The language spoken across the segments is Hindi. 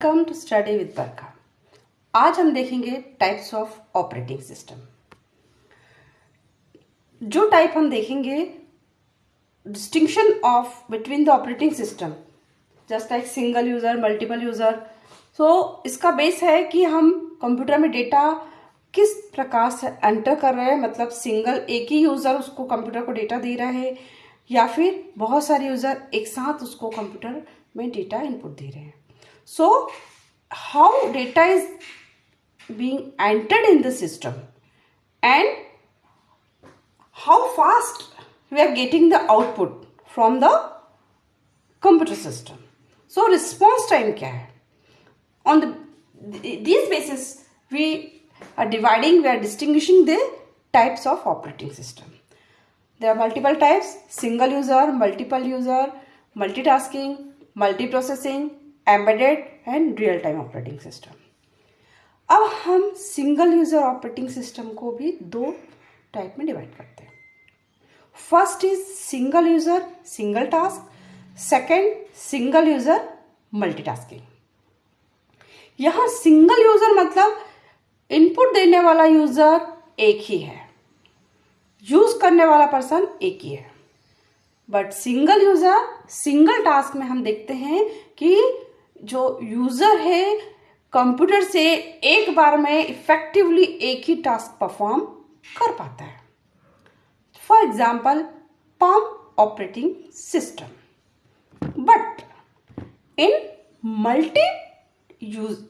Welcome to study with Barkha. आज हम देखेंगे टाइप्स ऑफ ऑपरेटिंग सिस्टम। जो टाइप हम देखेंगे, distinction of between the operating system, just like single user, multiple user. So इसका बेस है कि हम कंप्यूटर में डेटा किस प्रकार से एंटर कर रहे हैं, मतलब सिंगल एक ही यूजर उसको कंप्यूटर को डेटा दे रहा है या फिर बहुत सारे यूजर एक साथ उसको कंप्यूटर में डेटा इनपुट दे रहे हैं। So, how data is being entered in the system and how fast we are getting the output from the computer system. So, response time क्या है? On these basis, we are distinguishing the types of operating system. There are multiple types: single user, multiple user, multitasking, multiprocessing, embedded and real time operating system. अब हम सिंगल यूजर ऑपरेटिंग सिस्टम को भी दो टाइप में डिवाइड करते हैं। First is single user single task, second single user multitasking. यहां सिंगल यूजर मतलब इनपुट देने वाला यूजर एक ही है, यूज करने वाला पर्सन एक ही है। But single user single task में हम देखते हैं कि जो यूजर है कंप्यूटर से एक बार में इफेक्टिवली एक ही टास्क परफॉर्म कर पाता है। For example palm operating system. But in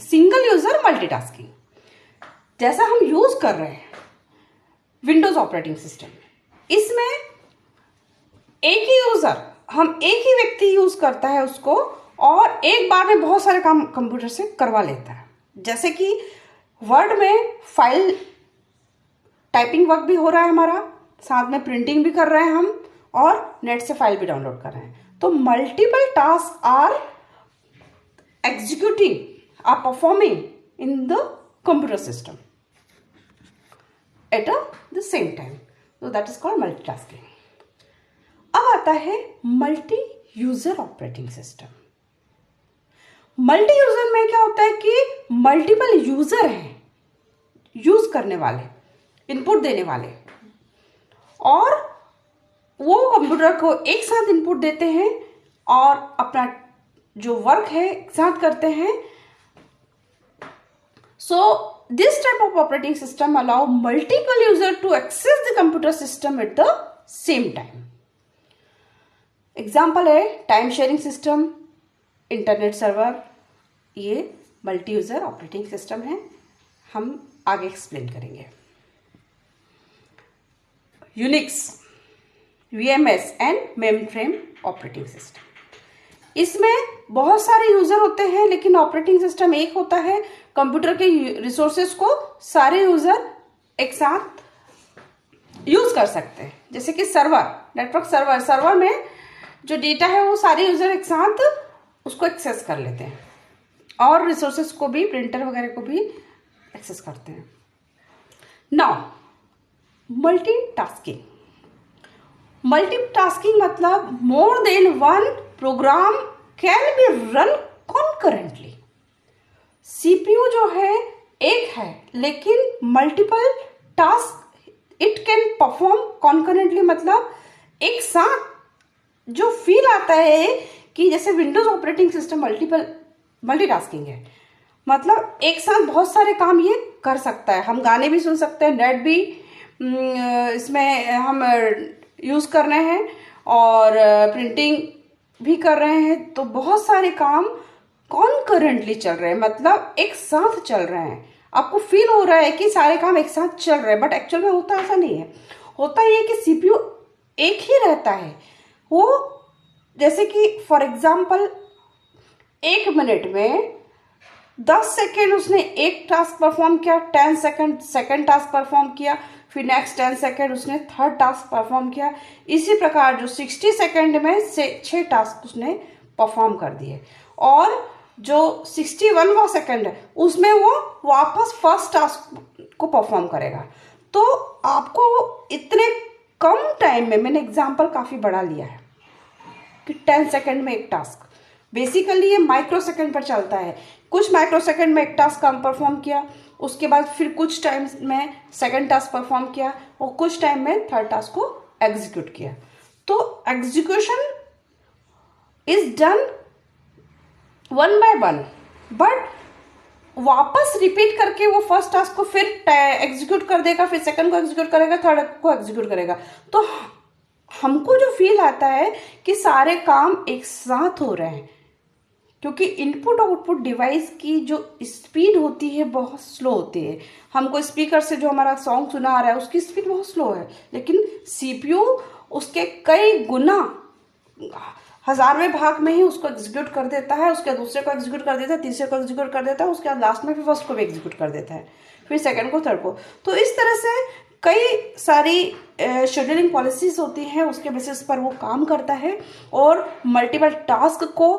single user multitasking, जैसा हम यूज कर रहे हैं विंडोज ऑपरेटिंग सिस्टम, इसमें एक ही यूजर, हम एक ही व्यक्ति यूज करता है उसको और एक बार में बहुत सारे काम कंप्यूटर से करवा लेता है। जैसे कि वर्ड में फाइल टाइपिंग वर्क भी हो रहा है हमारा, साथ में प्रिंटिंग भी कर रहे हैं हम और नेट से फाइल भी डाउनलोड कर रहे हैं। तो multiple task are executing, are performing in the computer system at the same time, so that is called multitasking. अब आता है multi user operating system. Multi user में क्या होता है कि मल्टीपल यूजर हैं यूज करने वाले, इनपुट देने वाले, और वो कंप्यूटर को एक साथ इनपुट देते हैं और अपना जो वर्क है एक साथ करते हैं। So this type of operating system allow multiple user to access the computer system at the same time. Example है time sharing system, internet server. ये मल्टी यूजर ऑपरेटिंग सिस्टम है, हम आगे एक्सप्लेन करेंगे। Unix, VMS and mainframe operating system, इसमें बहुत सारे यूजर होते हैं लेकिन ऑपरेटिंग सिस्टम एक होता है। कंप्यूटर के रिसोर्सेज को सारे यूजर एक साथ यूज कर सकते हैं। जैसे कि सर्वर, नेटवर्क सर्वर में जो डेटा है वो सारे यूजर एक साथ उसको एक्सेस कर लेते हैं और रिसोर्सेज को भी, प्रिंटर वगैरह को भी एक्सेस करते हैं। Now multitasking. मल्टीटास्किंग मतलब more than one program can be run concurrently. CPU जो है एक है लेकिन multiple task it can perform concurrently, मतलब एक साथ जो फील आता है कि जैसे विंडोज ऑपरेटिंग सिस्टम मल्टीटास्किंग है, मतलब एक साथ बहुत सारे काम ये कर सकता है। हम गाने भी सुन सकते हैं, नेट भी इसमें हम यूज कर रहे हैं और प्रिंटिंग भी कर रहे हैं, तो बहुत सारे काम कॉन्करेंटली चल रहे हैं, मतलब एक साथ चल रहे हैं। आपको फील हो रहा है कि सारे काम एक साथ चल रहे हैं, बट एक्चुअल में होता ऐसा नहीं है। होता ये कि सीपीयू एक ही रहता है। वो जैसे कि फॉर एग्जाम्पल 1 मिनट में 10 सेकेंड उसने एक टास्क परफॉर्म किया, 10 सेकेंड सेकेंड टास्क परफॉर्म किया, फिर नेक्स्ट 10 सेकेंड उसने थर्ड टास्क परफॉर्म किया। इसी प्रकार जो 60 सेकेंड में से 6 टास्क उसने परफॉर्म कर दिए और जो 61वां सेकेंड है उसमें वो वापस फर्स्ट टास्क को परफॉर्म करेगा। तो आपको इतने कम टाइम में, मैंने एग्जाम्पल काफ़ी बड़ा लिया है कि 10 सेकेंड में एक टास्क, बेसिकली ये माइक्रो सेकेंड पर चलता है। कुछ माइक्रो सेकेंड में एक टास्क काम परफॉर्म किया, उसके बाद फिर कुछ टाइम में सेकेंड टास्क परफॉर्म किया और कुछ टाइम में थर्ड टास्क को एग्जीक्यूट किया। तो execution is done one by one, but वापस रिपीट करके वो फर्स्ट टास्क को फिर एग्जीक्यूट कर देगा, फिर सेकंड को एग्जीक्यूट करेगा, थर्ड को एग्जीक्यूट करेगा। तो हमको जो फील आता है कि सारे काम एक साथ हो रहे हैं, क्योंकि इनपुट आउटपुट डिवाइस की जो स्पीड होती है बहुत स्लो होती है। हमको स्पीकर से जो हमारा सॉन्ग सुना आ रहा है उसकी स्पीड बहुत स्लो है, लेकिन सीपीयू उसके कई गुना हजारवें भाग में ही उसको एग्जीक्यूट कर देता है, उसके दूसरे को एग्जीक्यूट कर देता है, तीसरे को एग्जीक्यूट कर देता है, उसके बाद लास्ट में फिर फर्स्ट को भी एग्जीक्यूट कर देता है, फिर सेकंड को, थर्ड को। तो इस तरह से कई सारी शेड्यूलिंग पॉलिसीज होती हैं, उसके बेसिस पर वो काम करता है और मल्टीपल टास्क को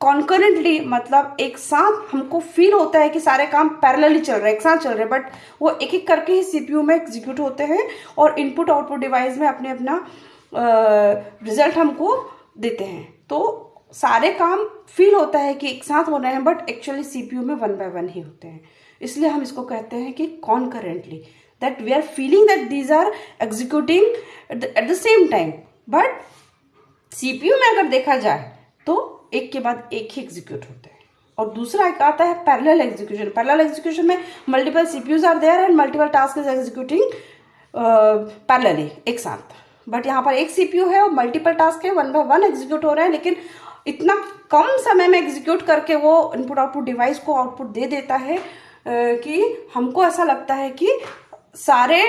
कॉन्करेंटली, मतलब एक साथ हमको फील होता है कि सारे काम पैरेलली चल रहे हैं, एक साथ चल रहे हैं, बट वो एक एक करके ही सीपीयू में एग्जीक्यूट होते हैं और इनपुट आउटपुट डिवाइस में अपने अपना रिजल्ट हमको देते हैं। तो सारे काम फील होता है कि एक साथ हो रहे हैं, बट एक्चुअली सीपीयू में वन बाय वन ही होते हैं। इसलिए हम इसको कहते हैं कि concurrently, that we are feeling that these are executing at the same time. But CPU में अगर देखा जाए तो एक के बाद एक ही एग्जीक्यूट होते हैं। और दूसरा एक आता है पैरेलल एग्जीक्यूशन। पैरेलल एग्जीक्यूशन में multiple CPUs are there and multiple task is executing parallelly, एक साथ। बट यहाँ पर एक सीपीयू है और मल्टीपल टास्क है, वन बाय वन एग्जीक्यूट हो रहे हैं, लेकिन इतना कम समय में एग्जीक्यूट करके वो इनपुट आउटपुट डिवाइस को आउटपुट दे देता है कि हमको ऐसा लगता है कि सारे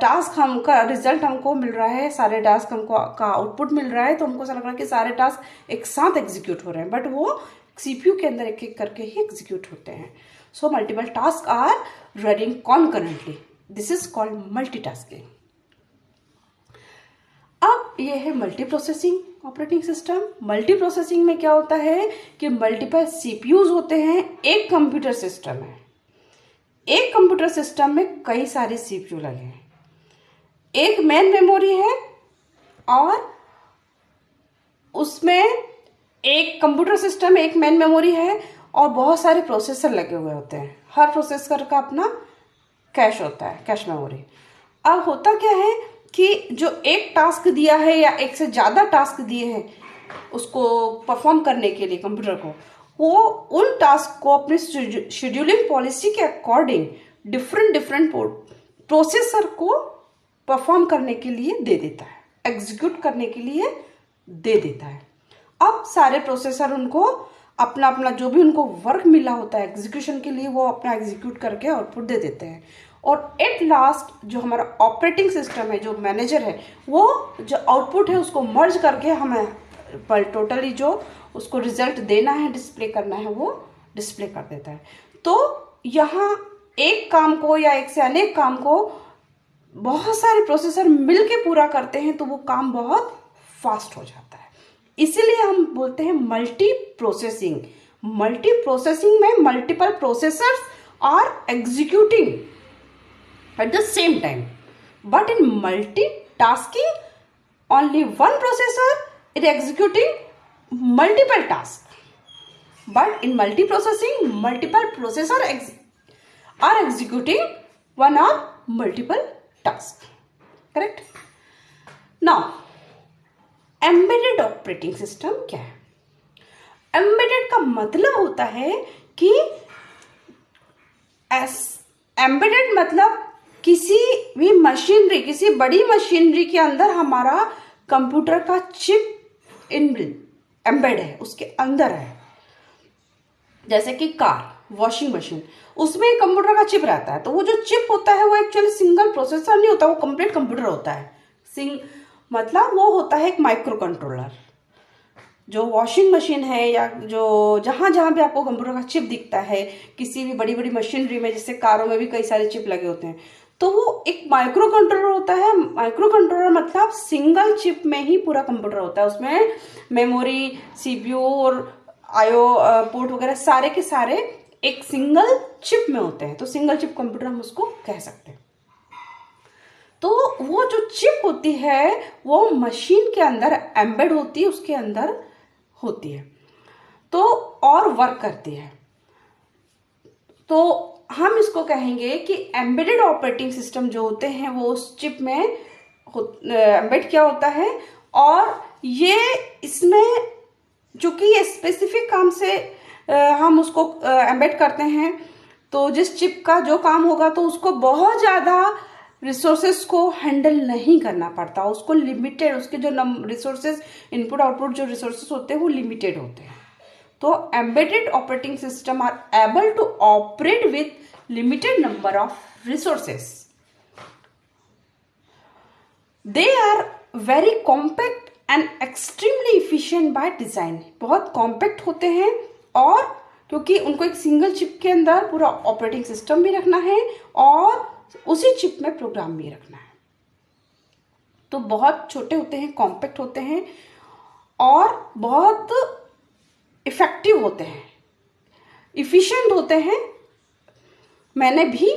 टास्क हमका रिजल्ट हमको मिल रहा है, सारे टास्क हमको का आउटपुट मिल रहा है, तो हमको ऐसा लग रहा है कि सारे टास्क एक साथ एग्जीक्यूट हो रहे हैं, बट वो सीपीयू के अंदर एक एक करके ही एग्जीक्यूट होते हैं। So multiple task are running concurrently, this is called multitasking. अब ये है multi processing operating system. Multi processing में क्या होता है कि मल्टीपल सीपीयूज होते हैं, एक कंप्यूटर सिस्टम है, एक कंप्यूटर सिस्टम में कई सारे सीपीयू लगे हैं, एक मेन मेमोरी है और उसमें एक कंप्यूटर सिस्टम, एक मेन मेमोरी है और बहुत सारे प्रोसेसर लगे हुए होते हैं। हर प्रोसेसर का अपना कैश होता है, कैश मेमोरी। अब होता क्या है कि जो एक टास्क दिया है या एक से ज़्यादा टास्क दिए हैं उसको परफॉर्म करने के लिए कंप्यूटर को, वो उन टास्क को अपने शेड्यूलिंग पॉलिसी के अकॉर्डिंग डिफरेंट प्रोसेसर को परफॉर्म करने के लिए दे देता है, एग्जीक्यूट करने के लिए दे देता है। अब सारे प्रोसेसर उनको अपना अपना जो भी उनको वर्क मिला होता है एग्जीक्यूशन के लिए, वो अपना एग्जीक्यूट करके आउटपुट दे देते हैं। और एट लास्ट जो हमारा ऑपरेटिंग सिस्टम है, जो मैनेजर है, वो जो आउटपुट है उसको मर्ज करके हमें पर टोटली जो उसको रिजल्ट देना है, डिस्प्ले करना है, वो डिस्प्ले कर देता है। तो यहाँ एक काम को या एक से अनेक काम को बहुत सारे प्रोसेसर मिलके पूरा करते हैं तो वो काम बहुत फास्ट हो जाता है। इसीलिए हम बोलते हैं मल्टी प्रोसेसिंग। मल्टी प्रोसेसिंग में multiple processors are executing at the same time, but in multitasking only one processor is executing multiple tasks, but in multiprocessing multiple processors are executing one or multiple tasks, correct? Now embedded operating system क्या है? embedded का मतलब होता है कि embedded मतलब किसी भी मशीनरी, किसी बड़ी मशीनरी के अंदर हमारा कंप्यूटर का चिप एम्बेड है, उसके अंदर है। जैसे कि कार, वॉशिंग मशीन, उसमें कंप्यूटर का चिप रहता है। तो वो जो चिप होता है वो एक्चुअली सिंगल प्रोसेसर नहीं होता, वो कंप्लीट कंप्यूटर होता है। मतलब वो होता है एक माइक्रो कंट्रोलर। जो वॉशिंग मशीन है या जो जहाँ जहाँ भी आपको कंप्यूटर का चिप दिखता है, किसी भी बड़ी बड़ी मशीनरी में, जैसे कारों में भी कई सारे चिप लगे होते हैं, तो वो एक माइक्रो कंट्रोलर होता है। माइक्रो कंट्रोलर मतलब सिंगल चिप में ही पूरा कंप्यूटर होता है। उसमें मेमोरी, सीपीयू और आईओ पोर्ट वगैरह सारे के सारे एक सिंगल चिप में होते हैं। तो सिंगल चिप कंप्यूटर हम उसको कह सकते हैं। तो वो जो चिप होती है वो मशीन के अंदर एम्बेड होती है, उसके अंदर होती है तो और वर्क करती है। तो हम इसको कहेंगे कि एम्बेडेड ऑपरेटिंग सिस्टम जो होते हैं वो उस चिप में एम्बेड किया होता है, और ये इसमें चूंकि ये स्पेसिफिक काम से हम उसको एम्बेड करते हैं, तो जिस चिप का जो काम होगा तो उसको बहुत ज़्यादा रिसोर्सेस को हैंडल नहीं करना पड़ता, उसको लिमिटेड, उसके जो रिसोर्सेस इनपुट आउटपुट जो रिसोर्सेस होते हैं वो लिमिटेड होते हैं। तो embedded operating system are able to operate with limited number of resources. They are very compact and extremely efficient by design. बहुत कॉम्पैक्ट होते हैं, और क्योंकि उनको एक सिंगल चिप के अंदर पूरा ऑपरेटिंग सिस्टम भी रखना है और उसी चिप में प्रोग्राम भी रखना है, तो बहुत छोटे होते हैं, कॉम्पैक्ट होते हैं और बहुत इफेक्टिव होते हैं, इफिशिएंट होते हैं। मैंने भी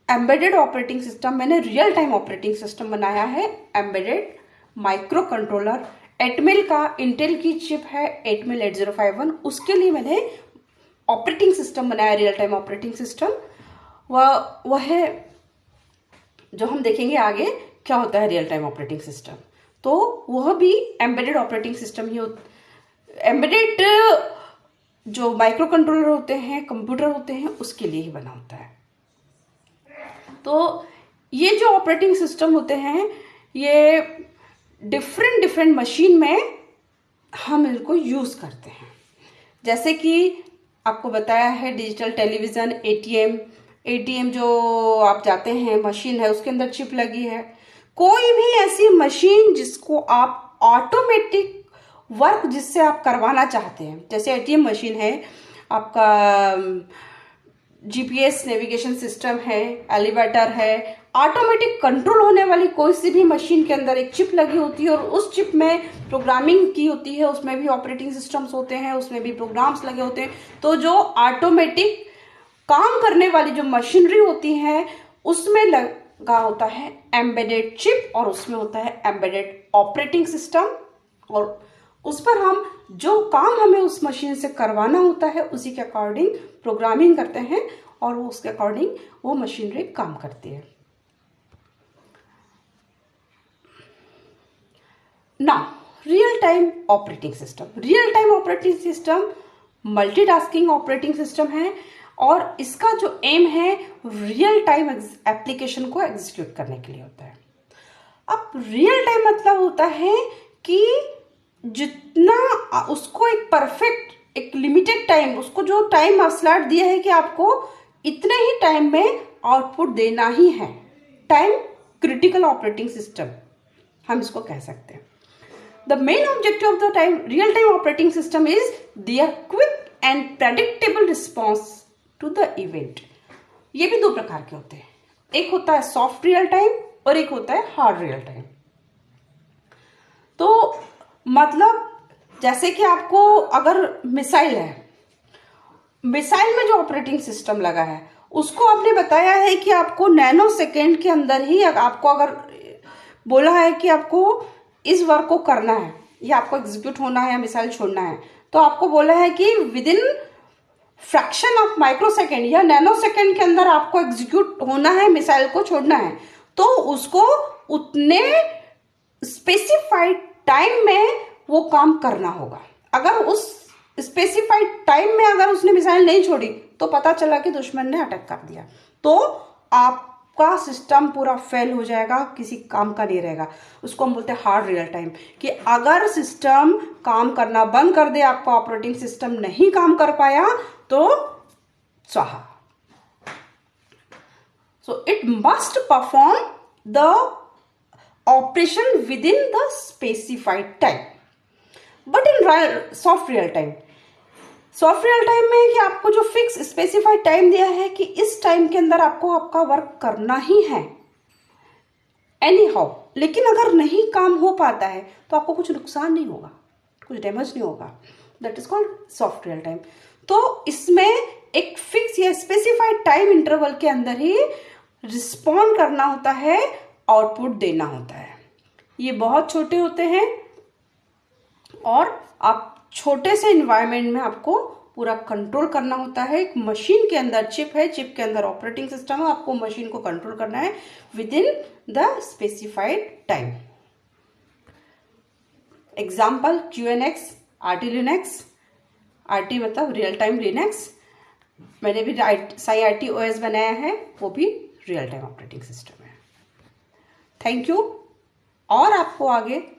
एम्बेडेड ऑपरेटिंग सिस्टम, मैंने रियल टाइम ऑपरेटिंग सिस्टम बनाया है, एम्बेडेड माइक्रो कंट्रोलर। एटमेल का, इंटेल की चिप है एटमेल 8051, उसके लिए मैंने ऑपरेटिंग सिस्टम बनाया, रियल टाइम ऑपरेटिंग सिस्टम। वह है जो हम देखेंगे आगे क्या होता है रियल टाइम ऑपरेटिंग सिस्टम। तो वह भी एम्बेडेड ऑपरेटिंग सिस्टम ही एम्बेडेड जो माइक्रो कंट्रोलर होते हैं, कंप्यूटर होते हैं, उसके लिए ही बना होता है। तो ये जो ऑपरेटिंग सिस्टम होते हैं ये डिफरेंट मशीन में हम इनको यूज करते हैं। जैसे कि आपको बताया है डिजिटल टेलीविजन, एटीएम जो आप जाते हैं मशीन है उसके अंदर चिप लगी है। कोई भी ऐसी मशीन जिसको आप ऑटोमेटिक वर्क जिससे आप करवाना चाहते हैं, जैसे एटीएम मशीन है, आपका जीपीएस नेविगेशन सिस्टम है, एलिवेटर है, ऑटोमेटिक कंट्रोल होने वाली कोई सी भी मशीन के अंदर एक चिप लगी होती है और उस चिप में प्रोग्रामिंग की होती है, उसमें भी ऑपरेटिंग सिस्टम्स होते हैं, उसमें भी प्रोग्राम्स लगे होते हैं। तो जो ऑटोमेटिक काम करने वाली जो मशीनरी होती है उसमें लगा होता है एम्बेडेड चिप, और उसमें होता है एम्बेडेड ऑपरेटिंग सिस्टम, और उस पर हम जो काम हमें उस मशीन से करवाना होता है उसी के अकॉर्डिंग प्रोग्रामिंग करते हैं और वो उसके अकॉर्डिंग वो मशीनरी काम करती है। Now real time operating system. Real time operating system multitasking operating system है, और इसका जो एम है रियल टाइम एप्लीकेशन को एग्जीक्यूट करने के लिए होता है। अब रियल टाइम मतलब होता है कि जितना उसको एक परफेक्ट, एक लिमिटेड टाइम, उसको जो टाइम स्लॉट दिया है कि आपको इतने ही टाइम में आउटपुट देना ही है, टाइम क्रिटिकल ऑपरेटिंग सिस्टम हम इसको कह सकते हैं। The main objective of the time real time operating system is there quick and predictable response to the event. ये भी दो प्रकार के होते हैं, एक होता है सॉफ्ट रियल टाइम और एक होता है हार्ड रियल टाइम। तो मतलब जैसे कि आपको अगर मिसाइल है, मिसाइल में जो ऑपरेटिंग सिस्टम लगा है उसको आपने बताया है कि आपको नैनो सेकेंड के अंदर ही, आपको अगर बोला है कि आपको इस वर्क को करना है या आपको एग्जीक्यूट होना है या मिसाइल छोड़ना है, तो आपको बोला है कि with in fraction of micro second या नैनो सेकेंड के अंदर आपको एग्जीक्यूट होना है, मिसाइल को छोड़ना है, तो उसको उतने स्पेसिफाइड टाइम में वो काम करना होगा। अगर उस स्पेसिफाइड टाइम में अगर उसने मिसाइल नहीं छोड़ी तो पता चला कि दुश्मन ने अटैक कर दिया, तो आपका सिस्टम पूरा फेल हो जाएगा, किसी काम का नहीं रहेगा। उसको हम बोलते हैं हार्ड रियल टाइम, कि अगर सिस्टम काम करना बंद कर दे, आपका ऑपरेटिंग सिस्टम नहीं काम कर पाया तो स्वाहा। So it must perform the operation with in the specified time. But in soft real time, soft real time में कि आपको जो फिक्स स्पेसिफाइड टाइम दिया है कि इस टाइम के अंदर आपको आपका वर्क करना ही है एनी हाउ, लेकिन अगर नहीं काम हो पाता है तो आपको कुछ नुकसान नहीं होगा, कुछ डैमेज नहीं होगा, that is called soft real time. तो इसमें एक फिक्स या स्पेसिफाइड टाइम इंटरवल के अंदर ही रिस्पॉन्ड करना होता है, आउटपुट देना होता है। ये बहुत छोटे होते हैं और आप छोटे से इन्वायरमेंट में आपको पूरा कंट्रोल करना होता है। एक मशीन के अंदर चिप है, चिप के अंदर ऑपरेटिंग सिस्टम है, आपको मशीन को कंट्रोल करना है with in the specified time. Example QNX, RT Linux, RT मतलब रियल टाइम लिनक्स, मैंने भी SciRT OS बनाया है, वो भी रियल टाइम ऑपरेटिंग सिस्टम है। Thank you. और आपको आगे